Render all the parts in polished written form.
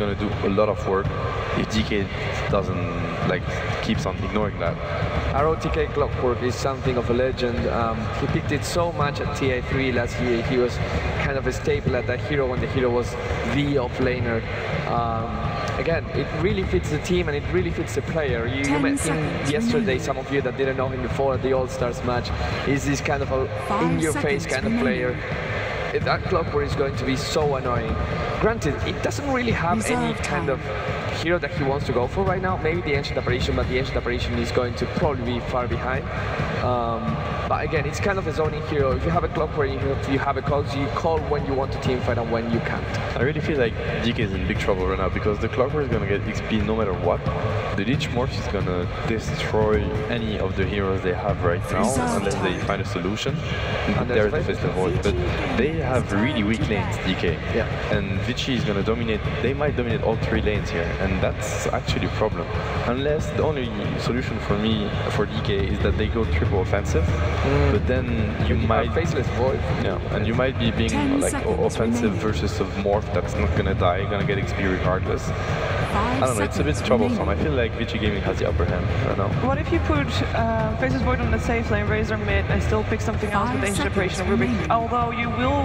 going to do a lot of work if DK doesn't like keeps on ignoring that. ROTK Clockwork is something of a legend. He picked it so much at TI4 last year. He was kind of a staple at that hero when the hero was the off-laner. Again, it really fits the team and it really fits the player. You met him yesterday, some of you that didn't know him before at the All-Stars match. He's this kind of a in-your-face kind of player. That Clockwork is going to be so annoying. Granted, it doesn't really have any kind of hero that he wants to go for right now. Maybe the Ancient Apparition, but the Ancient Apparition is going to probably be far behind. But again, it's kind of a zoning hero. If you have a Clockwork, you have a call, so you call when you want to team fight and when you can't. I really feel like DK is in big trouble right now because the Clockwork is going to get XP no matter what. The Lich Morph is going to destroy any of the heroes they have right now unless they find a solution. And there's the Faceless Void. But they have really weak lanes, DK. Yeah. And ViCi is going to dominate. They might dominate all 3 lanes here, and that's actually a problem. Unless the only solution for me, for DK, is that they go triple offensive. But then you might Faceless Void. Yeah, and you might be being like offensive versus a morph that's not gonna die, gonna get XP regardless. I don't know, it's a bit troublesome. I feel like ViCi Gaming has the upper hand right now. What if you put Faceless Void on the safe lane, Razor mid, and still pick something else with Ancient Apparition and Rubick? Although you will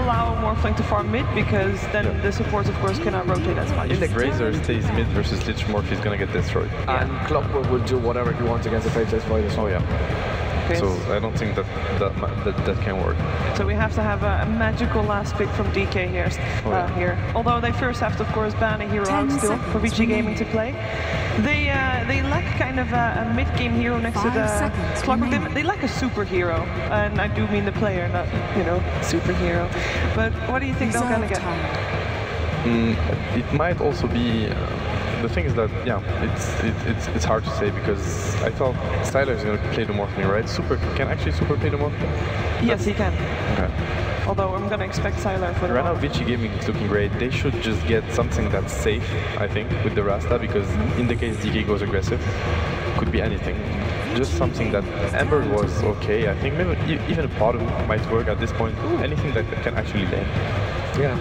allow Morphling to farm mid, because then the supports of course cannot rotate as much. If the Razor stays mid versus Lich Morph, he's gonna get destroyed. And Clockwork will do whatever he wants against the Faceless Void as well. Oh yeah. So I don't think that can work. So we have to have a magical last pick from DK here. Although they first have to, of course, ban a hero out still for ViCi Gaming to play. They lack kind of a mid-game hero next to the Clockwork. They lack a superhero, and I do mean the player, not superhero. But what do you think they're gonna get? It might also be. The thing is that, yeah, it's hard to say because I thought Styler is going to play the Morphling, right? Can actually Super play the Morphling? Yes, he can. Okay. Although I'm going to expect Styler for the right now, ViCi Gaming is looking great. They should just get something that's safe, I think, with the Rasta, because in the case DK goes aggressive, could be anything. Just something that Ember was okay. I think maybe even a bottom might work at this point. Anything that can actually lane. Yeah,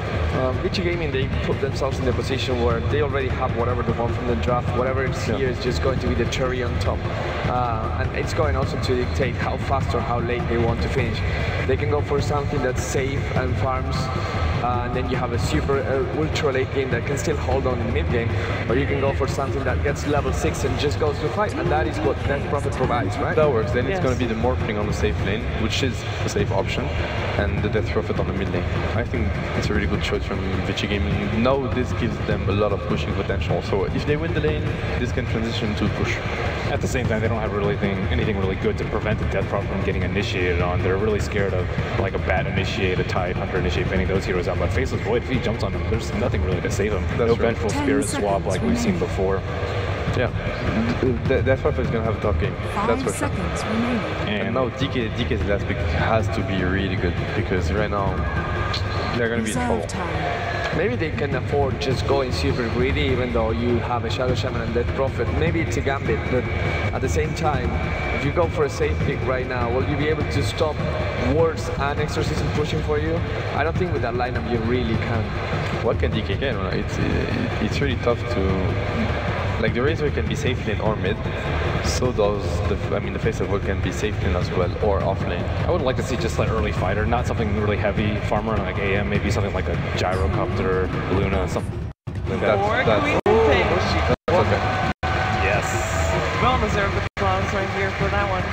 ViCi Gaming, they put themselves in the position where they already have whatever they want from the draft. Whatever is here is just going to be the cherry on top. And it's going also to dictate how fast or how late they want to finish. They can go for something that's safe and farms, and then you have a super ultra late game that can still hold on in mid game, or you can go for something that gets level 6 and just goes to fight, and that is what Death Prophet provides, right? That works. Then it's going to be the Morphling on the safe lane, which is a safe option, and the Death Prophet on the mid lane. I think it's a really good choice from ViCi Gaming. Now this gives them a lot of pushing potential, so if they win the lane, this can transition to push. At the same time, they don't have anything really good to prevent the Death Prophet from getting initiated on. They're really scared of like a Bat initiate, a Tide Hunter initiate, banning those heroes out. But Faceless Void, if he jumps on them, there's nothing really to save him. No Vengeful Spirit swap like we've seen before. Yeah, Death Prophet is going to have a tough game, that's for sure. And now DK's last pick has to be really good, because right now they're going to be in trouble. Maybe they can afford just going super greedy, even though you have a Shadow Shaman and Death Prophet. Maybe it's a gambit, but at the same time, if you go for a safe pick right now, will you be able to stop Wards and Exorcism pushing for you? I don't think with that lineup you really can. What can DK get? It's really tough to... Like, the Razor can be safe lane or mid, so does the Faceless Void can be safe lane as well, or off lane. I would like to see just an early fighter, not something really heavy, farmer like AM, maybe something like a Gyrocopter, Luna, something like that. That's okay. Yes. Well deserved applause right here for that one.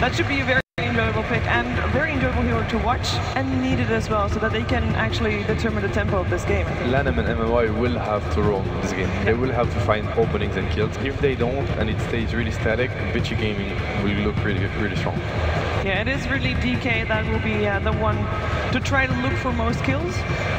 That should be a very enjoyable pick and a very enjoyable hero to watch and needed as well, so that they can actually determine the tempo of this game. LANM and MMY will have to roam this game. They will have to find openings and kills. If they don't and it stays really static, ViCi Gaming will look really strong. Yeah, it is really DK that will be the one to try to look for most kills,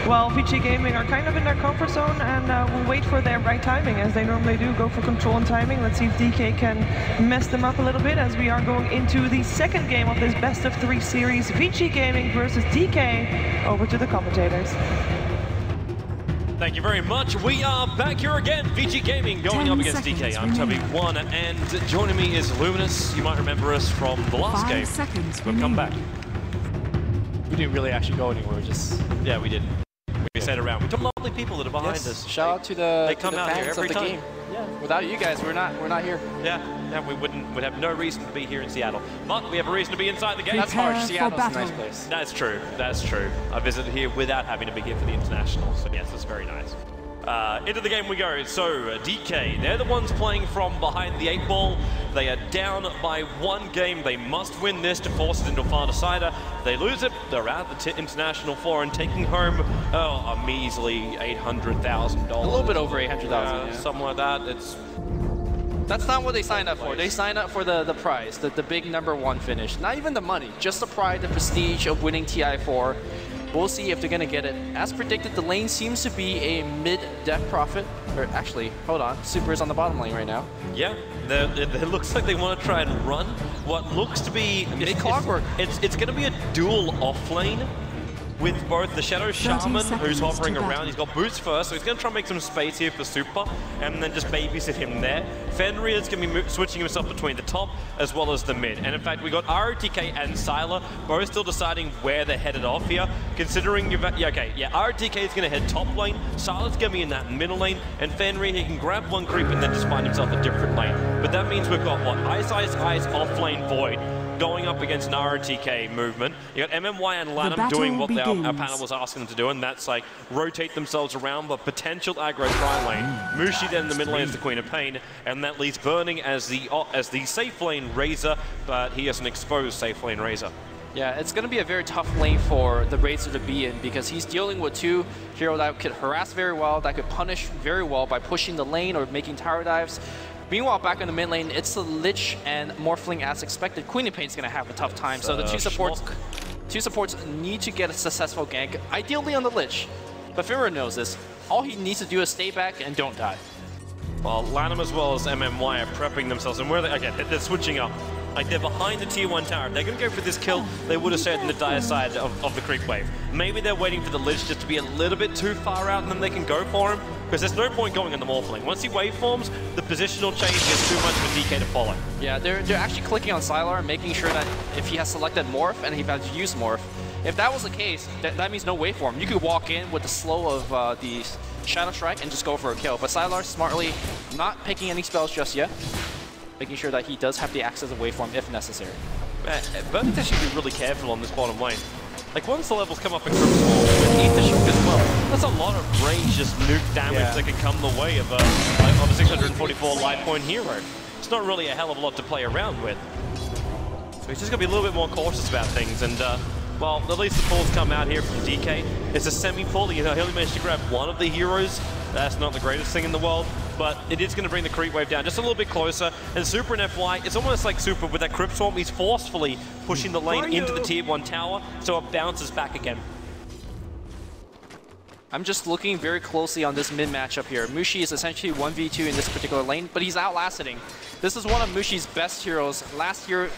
while ViCi Gaming are kind of in their comfort zone and will wait for their right timing, as they normally do, go for control and timing. Let's see if DK can mess them up a little bit, as we are going into the second game of this best of 3 series, ViCi Gaming versus DK. Over to the commentators. Thank you very much. We are back here again. ViCi Gaming going up against DK. I'm Toby1, and joining me is Luminous. You might remember us from the last game. We'll come back. We didn't really actually go anywhere, just... Yeah, we didn't. We set around. We've got lovely people that are behind us. Shout out to the, they come out fans here every of the time. game. Yeah. Without you guys, we're not here. Yeah, we'd have no reason to be here in Seattle. But we have a reason to be inside the game. That's harsh. Seattle's a nice place. That's true. That's true. I visited here without having to be here for the international. So yes, that's very nice. Into the game we go. So DK, they're the ones playing from behind the 8 ball. They are down by 1 game. They must win this to force it into a far decider. They lose it, they're out of the international floor and taking home a measly $800,000. A little bit over 800,000. Yeah. Something like that. That's not what they signed up for. They signed up for the prize, the big #1 finish. Not even the money, just the pride, the prestige of winning TI4. We'll see if they're going to get it. As predicted, the lane seems to be a mid-death profit. Or actually, hold on, Super is on the bottom lane right now. Yeah, it looks like they want to try and run what looks to be... clockwork. It's going to be a dual off-lane with both the Shadow Shaman, who's hovering around. He's got boots first, so he's going to try and make some space here for Super, and then just babysit him there. Fenrir's going to be switching himself between the top as well as the mid. And in fact, we got ROTK and Sylar both still deciding where they're headed off here, considering you've... ROTK is going to head top lane, Sylar's going to be in that middle lane, and Fenrir, he can grab 1 creep and then just find himself a different lane. But that means we've got, what, Ice off lane Void, going up against an ROTK movement. You got MMY and Lanham doing what our panel was asking them to do, and that's like rotate themselves around, but potential aggro tri lane. Mushi then in the mid lane is the Queen of Pain, and that leaves Burning as the safe lane Razor, but he has an exposed safe lane Razor. Yeah, it's going to be a very tough lane for the Razor to be in because he's dealing with 2 heroes that could harass very well, that could punish very well by pushing the lane or making tower dives. Meanwhile, back in the mid lane, it's the Lich and Morphling as expected. Queen of Pain's going to have a tough time, so the two supports need to get a successful gank, ideally on the Lich. But Fenrir knows this. All he needs to do is stay back and don't die. Well, Lanham as well as MMY are prepping themselves, and where they're switching up. Like, they're behind the tier 1 tower. If they're going to go for this kill, they would have stayed in the dire side of the creep wave. Maybe they're waiting for the Lich just to be a little bit too far out, and then they can go for him. Because there's no point going on the Morphling. Once he waveforms, the positional change gets too much for DK to follow. Yeah, they're actually clicking on Sylar and making sure that if he has selected Morph and he has used Morph, if that was the case, that means no waveform. You could walk in with the slow of the Shadow Strike and just go for a kill. But Sylar smartly not picking any spells just yet, making sure that he does have the access of waveform if necessary. Burning should be really careful on this bottom lane. Like, once the levels come up in Crypt Swarm, with Ether Shock as well, that's a lot of range, just nuke damage that can come the way of a 644 life point hero. It's not really a hell of a lot to play around with. So he's just going to be a little bit more cautious about things, and well, at least the pulls come out here from DK. It's a semi-pull, you know, he only managed to grab 1 of the heroes. That's not the greatest thing in the world, but it is going to bring the creep wave down just a little bit closer. And Super and FY, it's almost like Super with that Crypt Swarm. He's forcefully pushing the lane into the tier 1 tower, so it bounces back again. I'm just looking very closely on this mid matchup here. Mushi is essentially 1v2 in this particular lane, but he's outlasting. This is one of Mushi's best heroes. Last year,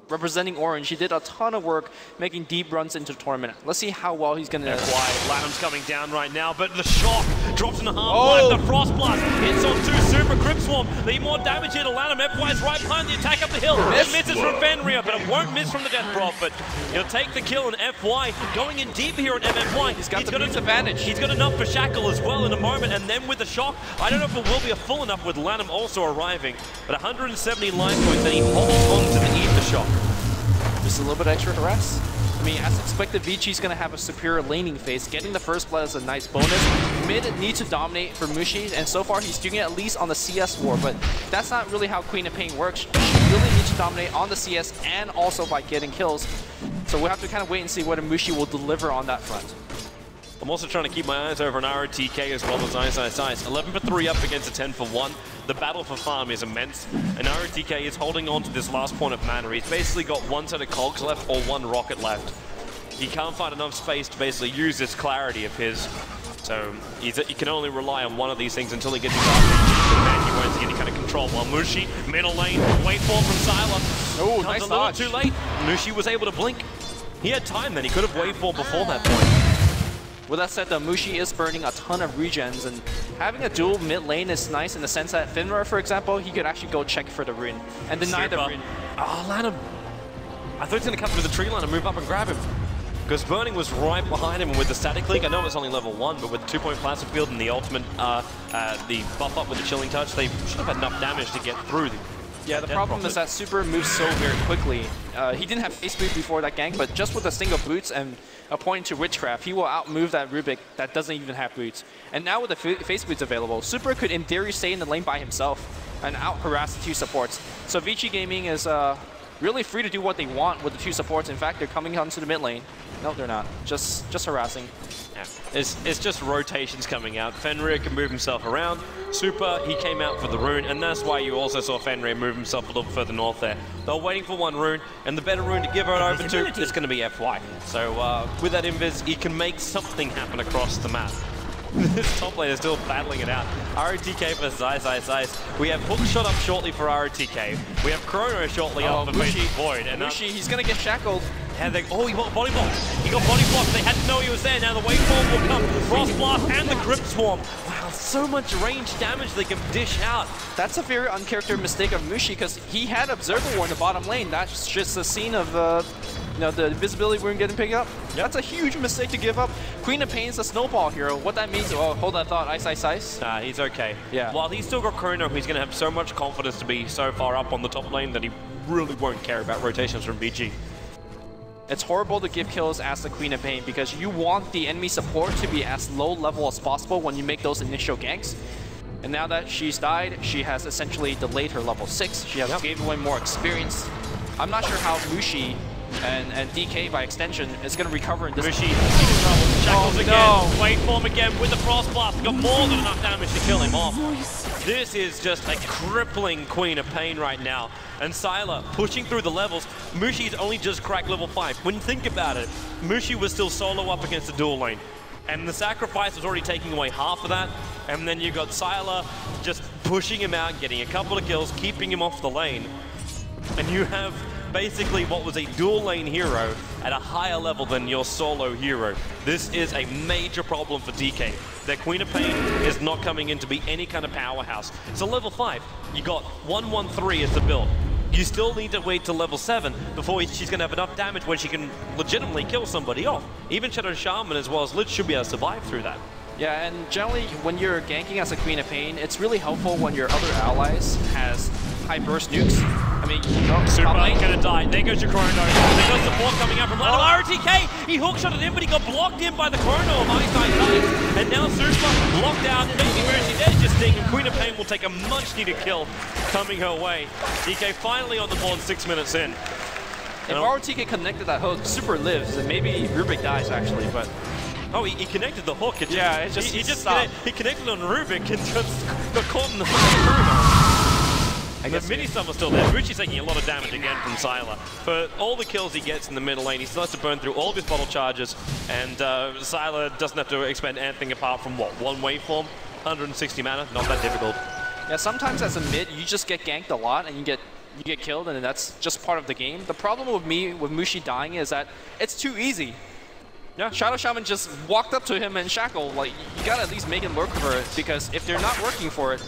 representing Orange, he did a ton of work making deep runs into the tournament. Let's see how well he's going to... Lanham's coming down right now, but the shock drops into half-life. The Frost Blast hits on 2 Super Crypt Swarm. Need more damage here to Lanham. FY's right behind the attack up the hill. It misses from Fenrir, but it won't miss from the Death Prophet. He'll take the kill, and FY going in deep here on MMY. He's got the advantage. He's got enough for Shackle as well in a moment, and then with the shock, I don't know if it will be a full enough with Lanham also arriving, but 170 life points, and he holds on to the Ether Shock. Just a little bit extra harass. I mean, as expected, ViCi's going to have a superior laning phase. Getting the first blood is a nice bonus. Mid needs to dominate for Mushi, and so far he's doing it at least on the CS war, but that's not really how Queen of Pain works. She really needs to dominate on the CS and also by getting kills. So we'll have to kind of wait and see whether Mushi will deliver on that front. I'm also trying to keep my eyes over on ROTK as well as Ice. 11 for 3 up against a 10 for 1. The battle for farm is immense, and ROTK is holding on to this last point of mana. He's basically got 1 set of cogs left or 1 rocket left. He can't find enough space to basically use this clarity of his, so he can only rely on one of these things until he gets his and he won't get any kind of control. While Mushi, middle lane, waveform from Sylar. Oh, Comes nice a little dodge. too late. Mushi was able to blink. He had time then, he could have waveformed before that point. With that said, Mushi is burning a ton of regens, and having a dual mid lane is nice in the sense that Fenrir, for example, he could actually go check for the rune and deny the rune. Oh, Lanham. I thought he was going to come through the tree line and move up and grab him. because Burning was right behind him with the static leak. I know it's only level 1, but with 2-point plastic field and the ultimate, the buff up with the chilling touch, they should have had enough damage to get through. Yeah, the problem is that Super moves so very quickly. He didn't have face boot before that gank, but just with a single boots and a point to Witchcraft, he will outmove that Rubick that doesn't even have boots. And now with the face boots available, Super could in theory stay in the lane by himself and out-harass the 2 supports. So ViCi Gaming is really free to do what they want with the 2 supports. In fact, they're coming onto the mid lane. No, they're not. Just harassing. Yeah. It's just rotations coming out. Fenrir can move himself around. Super, he came out for the rune, and that's why you also saw Fenrir move himself a little further north there. They're waiting for one rune, and the better rune to give it over to is going to be FY. So with that invis, he can make something happen across the map. This top lane is still battling it out. ROTK versus Zeiss. We have hook shot up shortly for ROTK. We have Chrono shortly up for Faceless Void. And Mushi, he's going to get shackled. And they, oh, he got body blocked. He got body blocked. They had to know he was there. Now the waveform will come. Frost Blast and the Crypt Swarm. Wow, so much range damage they can dish out. That's a very uncharacteristic mistake of Mushi because he had Observer War in the bottom lane. That's just a scene of the invisibility we're getting picked up. That's a huge mistake to give up. Queen of Pain's a snowball hero. What that means, oh, hold that thought, ice. Nah, he's okay. Yeah. While he's still got Chrono, he's going to have so much confidence to be so far up on the top lane that he really won't care about rotations from VG. It's horrible to give kills as the Queen of Pain because you want the enemy support to be as low level as possible when you make those initial ganks. And now that she's died, she has essentially delayed her level 6. She has given away more experience. I'm not sure how Mushi and DK by extension is going to recover in this. Mushi in trouble. Shackles again. Waveform again with the Frost Blast. Got more than enough damage to kill him off. This is just a crippling Queen of Pain right now. And Sylar pushing through the levels. Mushi's only just cracked level 5. When you think about it, Mushi was still solo up against the dual lane. And the sacrifice was already taking away half of that. And then you got Sylar just pushing him out, getting a couple of kills, keeping him off the lane. And you have basically what was a dual lane hero at a higher level than your solo hero. This is a major problem for DK. Their Queen of Pain is not coming in to be any kind of powerhouse. So level 5, you got 113 as the build. You still need to wait till level 7 before she's going to have enough damage where she can legitimately kill somebody off. Even Shadow Shaman as well as Lich should be able to survive through that. Yeah, and generally when you're ganking as a Queen of Pain, it's really helpful when your other allies has high burst nukes. I mean, Super gonna die. There goes your Chrono. There goes support coming out from Lando. RTK! He hookshotted him, but he got blocked in by the Chrono of Ice. And now Super blocked out. Maybe Mercy there's just Sting, and Queen of Pain will take a much needed kill coming her way. DK finally on the board 6 minutes in. If RTK connected that hook, Super lives, and maybe Rubick dies actually, but... Oh, he connected the hook. He connected on Rubick and just got caught in the Chrono. And the mini stun was still there. Ruchi's taking a lot of damage again from Sylar. For all the kills he gets in the middle lane, he still has to burn through all of his bottle charges, and Sylar doesn't have to expend anything apart from, what, one waveform? 160 mana? Not that difficult. Yeah, sometimes as a mid, you just get ganked a lot, and you get killed, and that's just part of the game. The problem with Mushi dying is that it's too easy. Yeah, Shadow Shaman just walked up to him and shackled. Like, you gotta at least make him work for it, because if they're not working for it,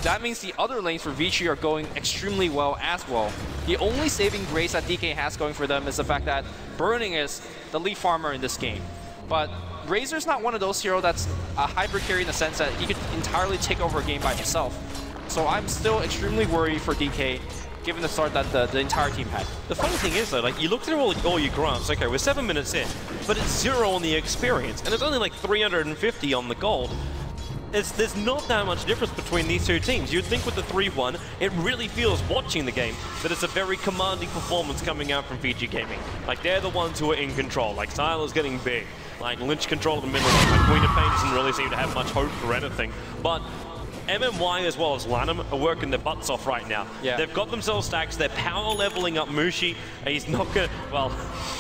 that means the other lanes for ViCi are going extremely well as well. The only saving grace that DK has going for them is the fact that Burning is the lead farmer in this game. But Razor's not one of those heroes that's a hybrid carry in the sense that he could entirely take over a game by himself. So I'm still extremely worried for DK, given the start that the entire team had. The funny thing is though, like, you look through all your grants, okay, we're 7 minutes in, but it's 0 on the experience, and it's only like 350 on the gold. There's not that much difference between these two teams. You'd think with the 3-1, it really feels, watching the game, that it's a very commanding performance coming out from ViCi Gaming. Like, they're the ones who are in control. Like, Sylar's getting big. Like, Lynch control the middle. Like, Queen of Pain doesn't really seem to have much hope for anything. But MMY as well as Lanham are working their butts off right now. Yeah. They've got themselves stacks. They're power leveling up Mushi. And he's not gonna, well,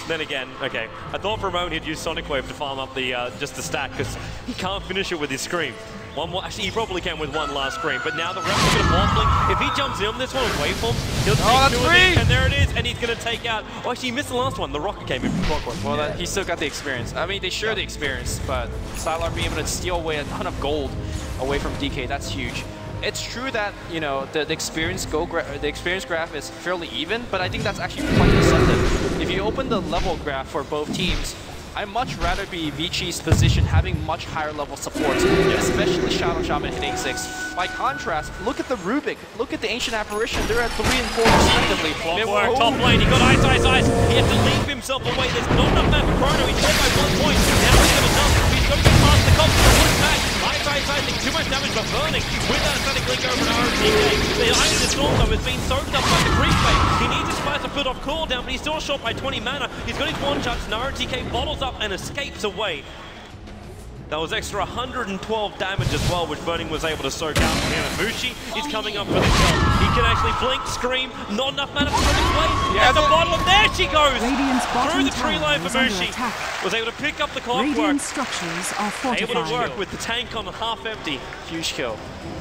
then again, okay. I thought for a moment he'd use Sonic Wave to farm up the just the stack, because he can't finish it with his Scream. One more, actually, he probably can with one last Scream, but now the rest are going to Morphling. If he jumps in on this one with Waveform, he'll take 2 of these, and there it is, and he's going to take out... Oh, actually, he missed the last one. The rocket came in from Clockwork. Well, he still got the experience. I mean, they share the experience, but Sylar being able to steal away a ton of gold away from DK, that's huge. It's true that, you know, the experience graph is fairly even, but I think that's actually quite deceptive. If you open the level graph for both teams, I'd much rather be ViCi's position having much higher level support, especially Shadow Shaman hitting 6. By contrast, look at the Rubick, look at the Ancient Apparition, they're at 3 and 4 respectively. Clockwork, top lane, he got ice. He has to leave himself away. There's not enough mana for Chrono. He's caught by 1 point. Now he's got enough. He's got to get past the cops to push back. Ice, taking too much damage, but burning with that static link over to RTK. The Ice of the Storm, though, has been soaked up by the creep wave. He needs his fire to put off cooldown, but he's still short by 20 mana. He's got his one shots, and RTK bottles up and escapes away. That was extra 112 damage as well, which Burning was able to soak out from him. And Mushi is coming up for the kill. He can actually blink, scream, not enough mana for his way. At the bottom, there she goes! Through the tree line for Mushi. Was able to pick up the Clockwork. Structures are fortified. Able to work with the tank on half empty. Huge kill.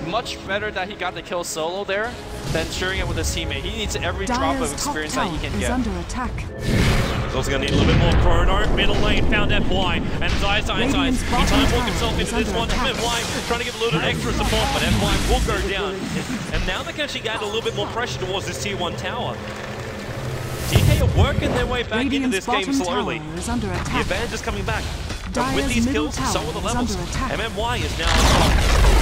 Much better that he got the kill solo there than sharing it with his teammate. He needs every drop of experience that he can get. Under attack. He's also going to need a little bit more Chrono. Middle lane found FY, and Zai. He time walked himself into this one. FY trying to give a little bit extra support, but FY will go down. And now they can actually gain a little bit more pressure towards this tier 1 tower. DK are working their way back into this game slowly. The advantage is coming back. But with these kills, so are the levels. MMY is now on top.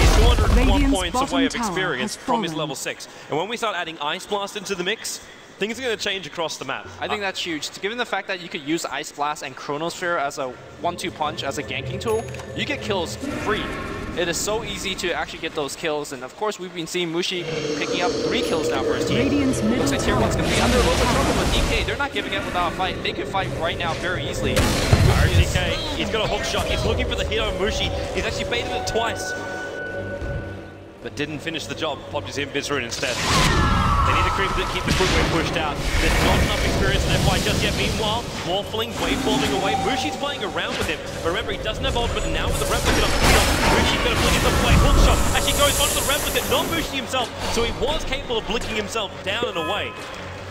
He's 201 points away of experience from his level 6. And when we start adding Ice Blast into the mix, things are going to change across the map. I think that's huge. Given the fact that you could use Ice Blast and Chronosphere as a 1-2 punch as a ganking tool, you get kills free. It is so easy to actually get those kills, and of course we've been seeing Mushi picking up 3 kills now for his team. Looks like tier 1's going to be under a little bit of trouble, but DK, they're not giving it without a fight. They could fight right now very easily. RTK, he's got a hook shot. He's looking for the hit on Mushi. He's actually baited it twice, but didn't finish the job. Popped his Invis Rune instead. They need to keep the creep wave pushed out. There's not enough experience in FY just yet. Meanwhile, Morphling waveforming away. Mushi's playing around with him. But remember, he doesn't have ult, but now with the replicate on the field, Mushi's going to flick himself away. Hook shot actually goes onto the replicate, not Mushi himself. So he was capable of blinking himself down and away.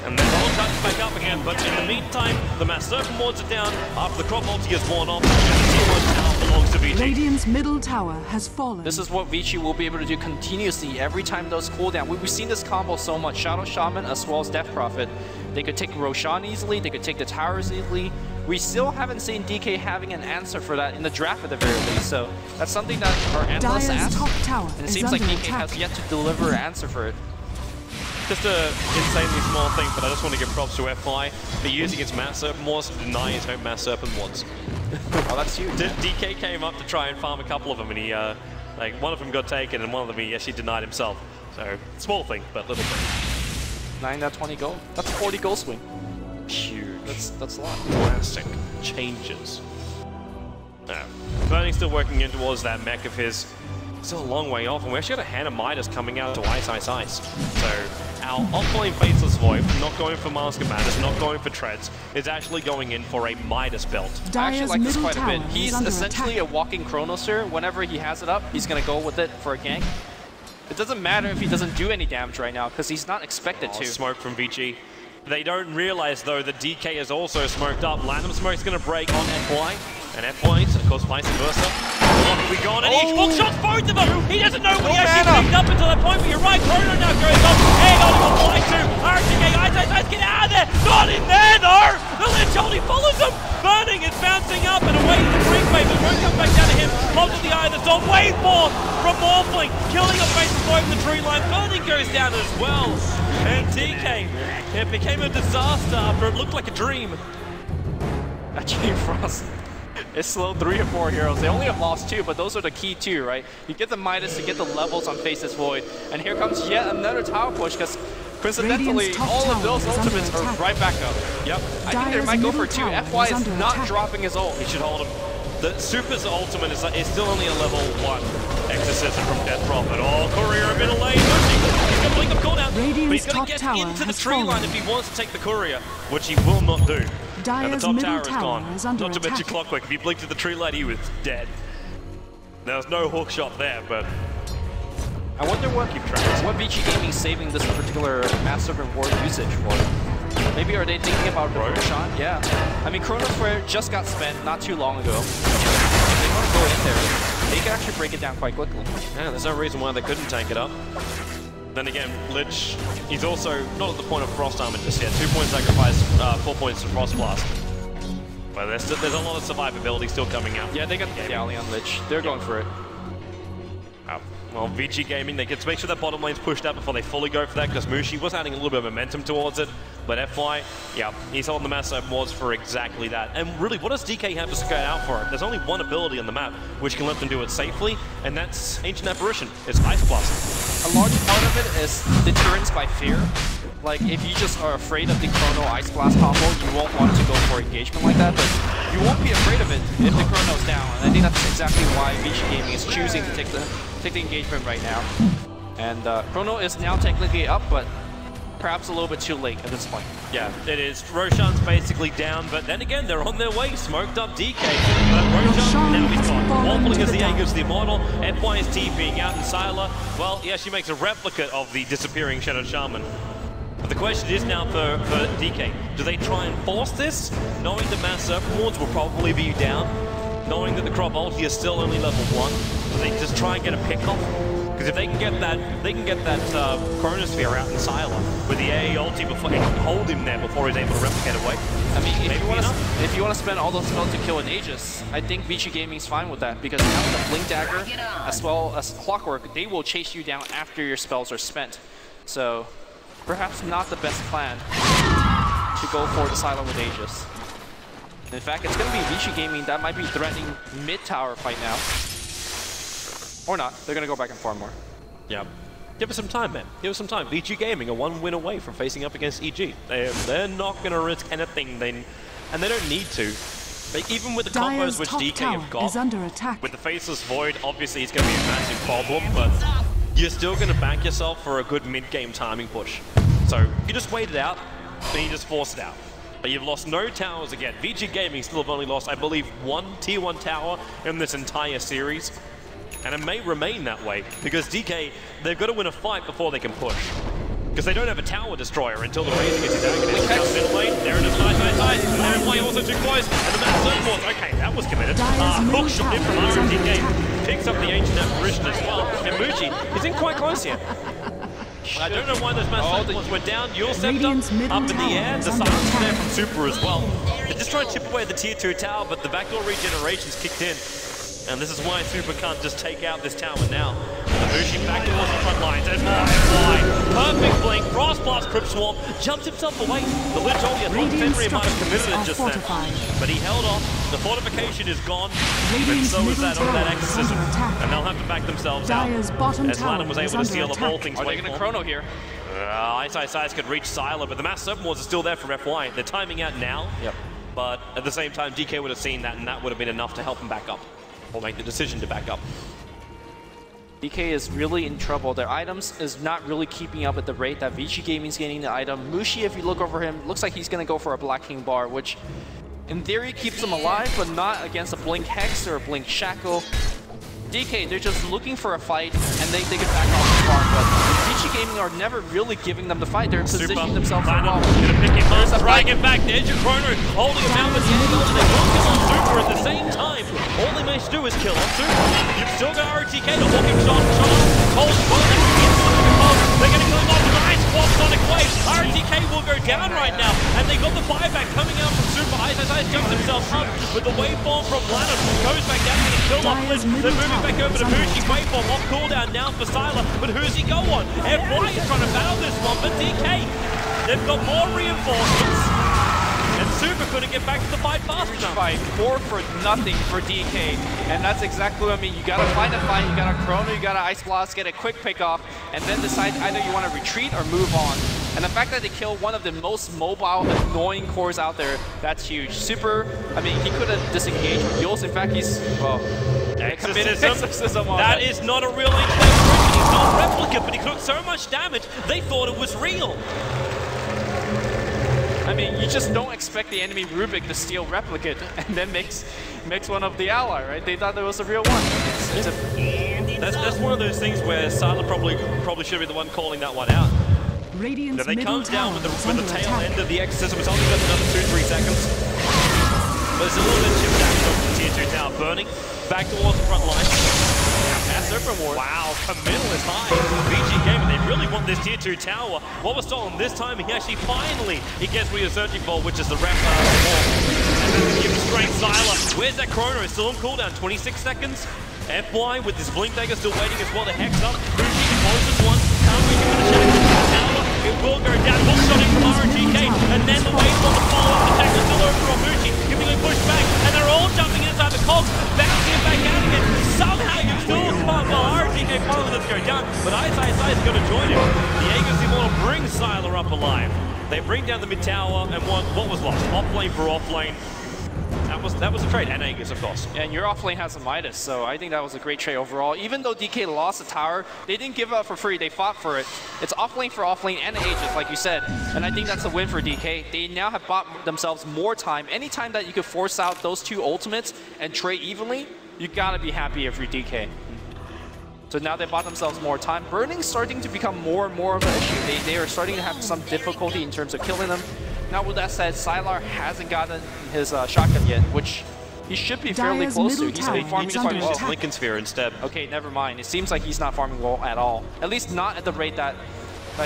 And then the whole touch back up again, but in the meantime, the Mass Serpent wards are down after the crop multi is worn off. The tier 1 tower belongs to ViCi. Radiant's middle tower has fallen. This is what ViCi will be able to do continuously every time those cooldown. We've seen this combo so much. Shadow Shaman as well as Death Prophet. They could take Roshan easily, they could take the towers easily. We still haven't seen DK having an answer for that in the draft at the very least, so that's something that our analysts asked, and it seems like DK has yet to deliver an answer for it. Just an insanely small thing, but I just want to give props to FY for using its Mass Serpent wards to deny his own Mass Serpent wards. Oh, that's huge. DK came up to try and farm a couple of them, and he, like, one of them got taken, and one of them he actually denied himself. So, small thing, but little thing. 9 out of 20 gold. That's a 40 goal swing. Huge. That's a lot. Drastic changes. Now, Burning's still working in towards that mech of his. Still a long way off, and we actually got a hand of Midas coming out to Ice. So our offlane Faceless Void, not going for Mask of Madness, not going for Treads, is actually going in for a Midas belt. I actually like this quite a bit. He's essentially a walking Chronosphere. Whenever he has it up, he's going to go with it for a gank. It doesn't matter if he doesn't do any damage right now, because he's not expected to. Smoke from ViCi. They don't realize, though, that DK is also smoked up. Latinum Smoke's going to break on FY, and FY, of course, vice versa. Look, we gone, and he hook-shots both of them! He doesn't know what he actually picked up until that point, but you're right, Chrono now goes up. Hang on, he's flying to RTK, Ice, get out of there! Not in there, though! The Lich only follows him! Burning is bouncing up and away to the creep wave, but won't come back down to him. Pops to the eye of the storm, wave more from Morphling, killing a Faceless Void from the tree line. Burning goes down as well. And DK, it became a disaster after it looked like a dream. Actually, Frost, it's slowed 3 or 4 heroes. They only have lost 2, but those are the key 2, right? You get the Midas to get the levels on Faceless Void, and here comes yet another tower push, because coincidentally, all of those ultimates are right back up. Yep. I think they might go for 2. FY is not dropping his ult. He should hold him. The Super's ultimate is still only a level 1 exorcism from Death Prophet. Oh, Courier middle lane. He's going to blink up cooldown, but he's going to get into the tree line if he wants to take the Courier, which he will not do. And the top tower is gone. Not to mention Clockwork. If he blinked at the tree line, he was dead. There was no hook shot there, but I wonder what ViCi Gaming is saving this particular Mass Serpent Ward usage for. Maybe are they thinking about Roshan? Yeah. I mean, Chronosphere just got spent not too long ago. They want to go in there. They can actually break it down quite quickly. Yeah, there's no reason why they couldn't tank it up. Then again, Lich, he's also not at the point of Frost Armor just yet. 2 point sacrifice, 4 points to Frost Blast. But there's a lot of survivability still coming out. Yeah, they got the alley on Lich. They're going for it. Well, ViCi Gaming, they get to make sure that bottom lane's pushed out before they fully go for that, because Mushi was adding a little bit of momentum towards it. But FY, yeah, he's holding the mass open wards for exactly that. And really, what does DK have to scout out for it? There's only one ability on the map which can let them do it safely, and that's Ancient Apparition. It's Ice Blast. A large part of it is deterrence by fear. Like, if you just are afraid of the Chrono Ice Blast combo, you won't want to go for engagement like that, but you won't be afraid of it if the Chrono's down. And I think that's exactly why ViCi Gaming is choosing to take the engagement right now. And Chrono is now technically up, but perhaps a little bit too late at this point. Yeah, it is. Roshan's basically down, but then again, they're on their way. Smoked up DK. But Roshan, now he's gone. Morphling as the Aegis, the Immortal. FY is TPing out, and Sylar, well, yeah, she makes a replica of the disappearing Shadow Shaman. But the question is now for DK, do they try and force this, knowing the mass Serpent Wards will probably be down, knowing that the Crop ulti is still only level 1? Do they just try and get a pick-off? Because if they can get that, Chronosphere out in Sylar with the AA ulti before, it can hold him there before he's able to replicate away. I mean, if you want to spend all those spells to kill an Aegis, I think ViCi Gaming's fine with that, because having the Blink Dagger as well as Clockwork, they will chase you down after your spells are spent. So perhaps not the best plan to go for the Sylar with Aegis. In fact, it's going to be ViCi Gaming that might be threatening mid-tower fight now. Or not. They're going to go back and farm more. Yeah. Give us some time, man. Give us some time. ViCi Gaming are one win away from facing up against EG. They're not going to risk anything, and they don't need to. Even with the combos which DK have got, under attack. with the Faceless Void, obviously it's going to be a massive problem, but you're still going to back yourself for a good mid-game timing push. So you just wait it out, then you just force it out. But you've lost no towers again. ViCi Gaming still have only lost, I believe, one Tier 1 tower in this entire series. And it may remain that way, because DK, they've got to win a fight before they can push. Because they don't have a tower destroyer until the Razor gets his Agony. Down middle lane, there it is, nice. And why also too close, and the Mass Surfboard. Okay, that was committed. Hook shot in from RTK. Picks up the Ancient Apparition as well. And Muji is in quite close here. I don't know why those Mass Surfboards were down. Your Scepter up in the air. The silence there from Super as well. They're just trying to chip away the Tier 2 tower, but the backdoor regeneration's kicked in. And this is why Super can't just take out this tower now. Mushi back towards the front lines, and perfect blink, Frost Blast, Crypt Swarm, jumps himself away. The Lich only, I thought Fenrir might have committed it just then. But he held off, the fortification is gone, and so is that on that exorcism. And they'll have to back themselves out, as Lanham was able to steal the whole thing's Are they going to Chrono here? Ice could reach Sylar, but the Mass Serpent Wards are still there for FY. They're timing out now, but at the same time, DK would have seen that, and that would have been enough to help him back up. Or make the decision to back up. DK is really in trouble. Their items is not really keeping up at the rate that ViCi Gaming's getting the item. Mushi, if you look over him, looks like he's going to go for a Black King Bar, which in theory keeps him alive, but not against a Blink Hex or a Blink Shackle. DK, they're just looking for a fight, and they can back off the bar, but ViCi Gaming are never really giving them the fight. They're positioning themselves well. Gonna pick him up, drag him back, the edge of Chrono, holding him out with the angle, and they won't kill on Super at the same time. All they managed to do is kill on Super. You've still got RTK, the hooking shot, hold they're gonna kill him off with a nice quad sonic wave. RTK will go down right now, and they got the buyback coming out from Super. Ice jumps himself up with the waveform from Lanham, goes back down, getting killed off Blitz. They're moving back over to Mushi, waveform off cooldown now for Sylar, but who's he go on? FY is trying to battle this one, but DK, they've got more reinforcements. And Super couldn't get back to the fight fast enough. Fight 4 for nothing for DK, and that's exactly what I mean. You gotta find a fight, you gotta Chrono, you gotta Ice Blast, get a quick pick off, and then decide either you want to retreat or move on. And the fact that they kill one of the most mobile, annoying cores out there, that's huge. Super, I mean, he could have disengaged with Yules. In fact, he's, well, Exorcism. That is not a real Ancient Apparition. He's not a replica, but he took so much damage, they thought it was real. I mean, you just don't expect the enemy Rubick to steal Replicate and then makes one of the ally, right? They thought there was a real one. That's one of those things where Sylar probably should be the one calling that one out. Radiant's they come down with the tail attack. end of the exorcism. It's only got another 2-3 seconds. But it's a little bit chipped back from the Tier 2 tower burning. Back towards the front line. Has Serpent Ward. Wow, committal is high. ViCi Gaming, they really want this tier 2 tower. What was stolen this time, he actually finally, he gets what he was searching for, which is the rep and then gives straight Sylar. Where's that Chrono? It's still on cooldown, 26 seconds. FY with this Blink Dagger still waiting as well to hex up. Rubick closes one. Can't reach him with a shadow from the tower. It will go down. Hook shot in from RTK. And then the waveform to follow up. The Dagger still over on ViCi. Giving a push back. And they're all jumping inside the cogs. Bouncing back out again. Somehow you still can't while RTK finally lets go down. But ISI is going to join him. The Aegis Immortal brings Sylar up alive. They bring down the mid tower and what was lost? Off lane for off lane. That was a trade, and Aegis, of course. And your off lane has a Midas, so I think that was a great trade overall. Even though DK lost the tower, they didn't give up for free, they fought for it. It's off lane for off lane and Aegis, like you said. And I think that's a win for DK. They now have bought themselves more time. Anytime that you could force out those two ultimates and trade evenly, you gotta be happy if you're DK. So now they bought themselves more time. Burning's starting to become more and more of an issue. They are starting to have some difficulty in terms of killing them. Now with that said, Sylar hasn't gotten his shotgun yet, which he should be fairly close to. He's farming quite well. Lincoln Sphere instead. Okay, never mind. It seems like he's not farming well at all. At least not at the rate that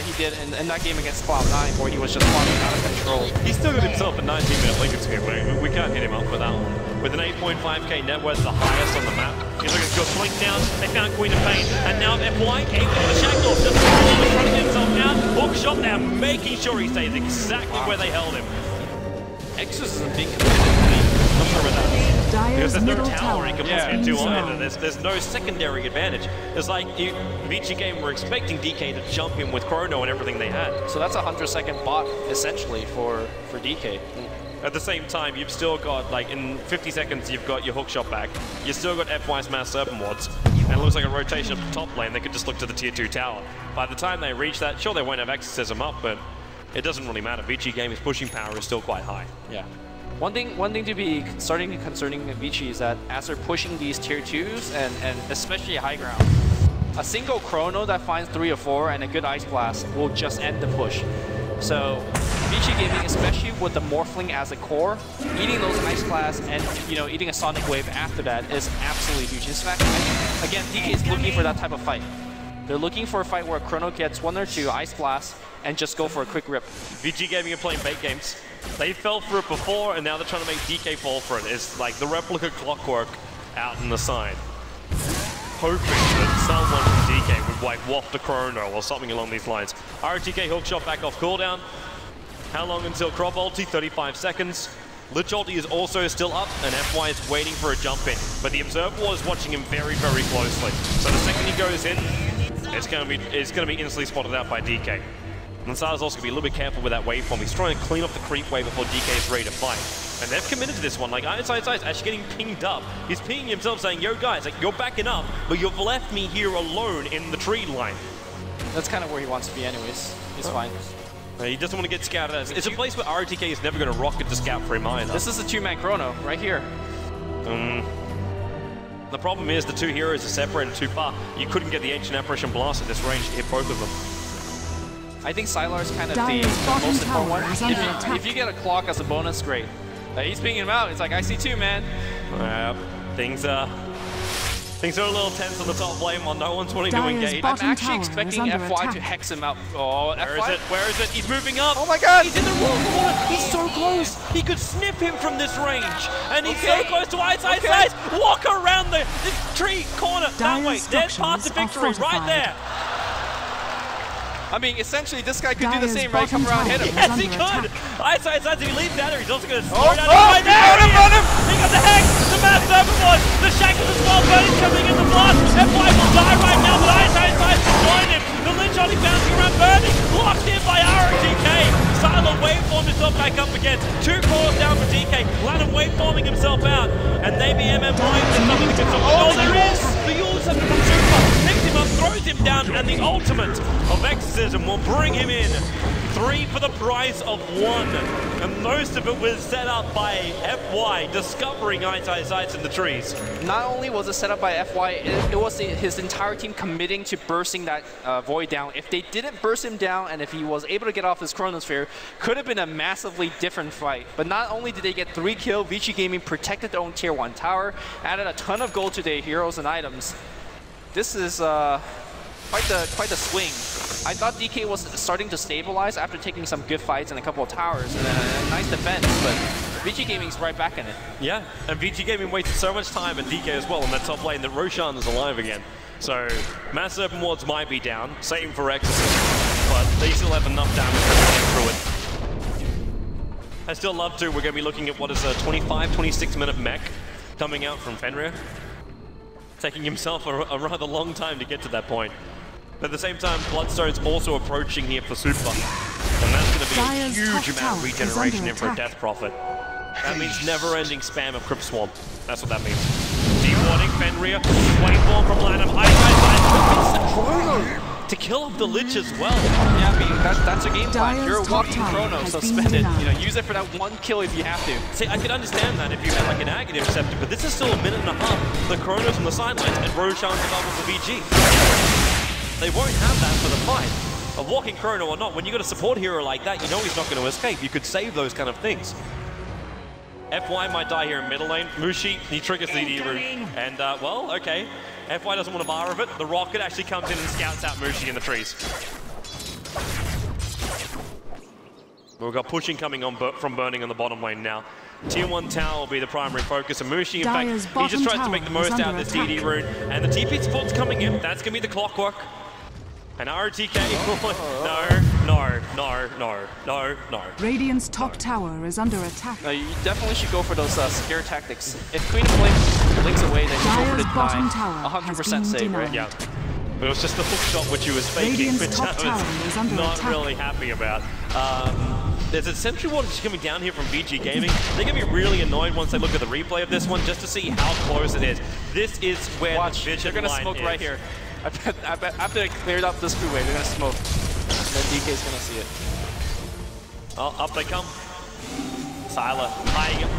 he did in that game against Cloud9, where he was just farming out of control. He's still got himself a 19-minute Lincoln Sphere. We can't hit him up with that one. With an 8.5k net worth, the highest on the map. He's looking to blink down. They found Queen of Pain, and now FY came with the shackle. Just running himself out. Hook shot now, making sure he stays exactly where they held him. Exus is a big commitment. I'm sure with that. Because there's no middle tower he can yeah. get to either. There's no secondary advantage. It's like ViCi Game were expecting DK to jump in with Chrono and everything they had. So that's a 100-second bot, essentially, for DK. At the same time, you've still got, like, in 50 seconds, you've got your hook shot back. You've still got FY's Mass Serpent Wards. And it looks like a rotation up the top lane. They could just look to the tier 2 tower. By the time they reach that, sure, they won't have exorcism up, but it doesn't really matter. ViCi Game's pushing power is still quite high. Yeah. One thing to be starting concerning ViCi is that as they're pushing these tier 2s and especially high ground, a single Chrono that finds 3 or 4 and a good Ice Blast will just end the push. So ViCi Gaming, especially with the Morphling as a core, eating those Ice Blast and eating a Sonic Wave after that is absolutely huge. In fact, again, DK is looking for that type of fight. They're looking for a fight where Chrono gets 1 or 2 Ice Blasts and just go for a quick rip. ViCi Gaming are playing bait games. They fell for it before, and now they're trying to make DK fall for it. It's like the replica clockwork out in the side. Hoping that someone from DK would like waft a Chrono or something along these lines. RTK hookshot back off cooldown. How long until crop ulti? 35 seconds. Lich ulti is also still up, and FY is waiting for a jump in. But the Observer Wall is watching him very, very closely. So the second he goes in, it's going to be instantly spotted out by DK. And Sylar's also going to be a little bit careful with that waveform. He's trying to clean up the creep wave before DK is ready to fight. And they've committed to this one. Like, ISI is actually getting pinged up. He's pinging himself saying, yo guys, like, you're backing up, but you've left me here alone in the tree line. That's kind of where he wants to be anyways. He's fine. He doesn't want to get scouted out. It's a place where RTK is never going to rocket to scout for him either. This is a 2-man Chrono, right here. The problem is the 2 heroes are separated too far. You couldn't get the Ancient Apparition Blast at this range to hit both of them. I think Sylar is kind of the most important one. If you get a clock as a bonus, great. He's pinging him out. It's like, I see 2, man. Things are a little tense on the top lane while no one's wanting to engage. I'm actually expecting FY to hex him out. Oh, Where is it? He's moving up. Oh my god! He's in the wrong corner. He's so close. He could snip him from this range. And he's so close to ISI. Walk around this tree corner. That way. There's path to victory right there. I mean, essentially, this guy could do the same, right? Come around, hit him. Yes, he could. ISI, if he leaves out there, he's also going to slow down right there. He got the hex, the Mass Serpent Ward, the shackles as well. Birdie's coming in the blast. FY will die right now, but ISI decides to join him. The Lich only bouncing around Birdie, blocked in by RTK. Sylar waveformed himself back up again. 2 cores down for DK. Lanham waveforming himself out, and maybe MM Boyd is something to consider. Oh, there is! The Yules have become super. Picks him up, throws him down, and the ultimate of Exorcism will bring him in. 3 for the price of 1. And most of it was set up by FY, discovering ISI sites in the trees. Not only was it set up by FY, it was his entire team committing to bursting that Void down. If they didn't burst him down, and if he was able to get off his Chronosphere, could have been a massively different fight. But not only did they get 3 kills, ViCi Gaming protected their own tier 1 tower, added a ton of gold to their heroes and items. this is quite the swing. I thought DK was starting to stabilize after taking some good fights and a couple of towers and then a nice defense, but ViCi Gaming's right back in it. Yeah, and ViCi Gaming wasted so much time, and DK as well, in that top lane that Roshan is alive again. So, Mass Open Wards might be down, same for Exorcism, but they still have enough damage to get through it. I still love to, we're going to be looking at what is a 25-26 minute mech coming out from Fenrir. Taking himself a rather long time to get to that point. But at the same time, Bloodstone's also approaching here for Super. And that's going to be a huge amount of regeneration in for a Death Prophet. That means never-ending spam of Crypt Swarm. That's what that means. Dewarding Fenrir, 24 from Lanham. To kill off the Lich as well. Yeah, I mean, that's a game plan. You're a walking Chrono, so spend it. You know, use it for that one kill if you have to. See, I could understand that if you had like an Agony Interceptor, but this is still a minute and a half. The Chronos on the sidelines and Roshan's above with the VG. They won't have that for the fight. A walking Chrono or not, when you got a support hero like that, you know he's not going to escape. You could save those kind of things. FY might die here in middle lane. Mushi, he triggers the DD route. And, well, okay. FY doesn't want a bar of it. The Rocket actually comes in and scouts out Mushi in the trees. We've got pushing coming on from Burning on the bottom lane now. Tier 1 tower will be the primary focus, and Mushi, in fact, he just tries to make the most out of this DD rune. And the TP support's coming in. That's going to be the clockwork. And RTK, no. Radiant's top tower is under attack. No, you definitely should go for those scare tactics. If Queen of Flames blinks away, then you go for the deny. 100% save, right? Yeah. It was just the hook shot which he was faking, which I was not really happy about. There's essentially what's coming down here from ViCi Gaming. They're going to be really annoyed once they look at the replay of this one, just to see how close it is. This is where the vision they're going to smoke right here. I bet after they cleared up this freeway, they're going to smoke. And then DK's going to see it. Oh, up they come. Sylar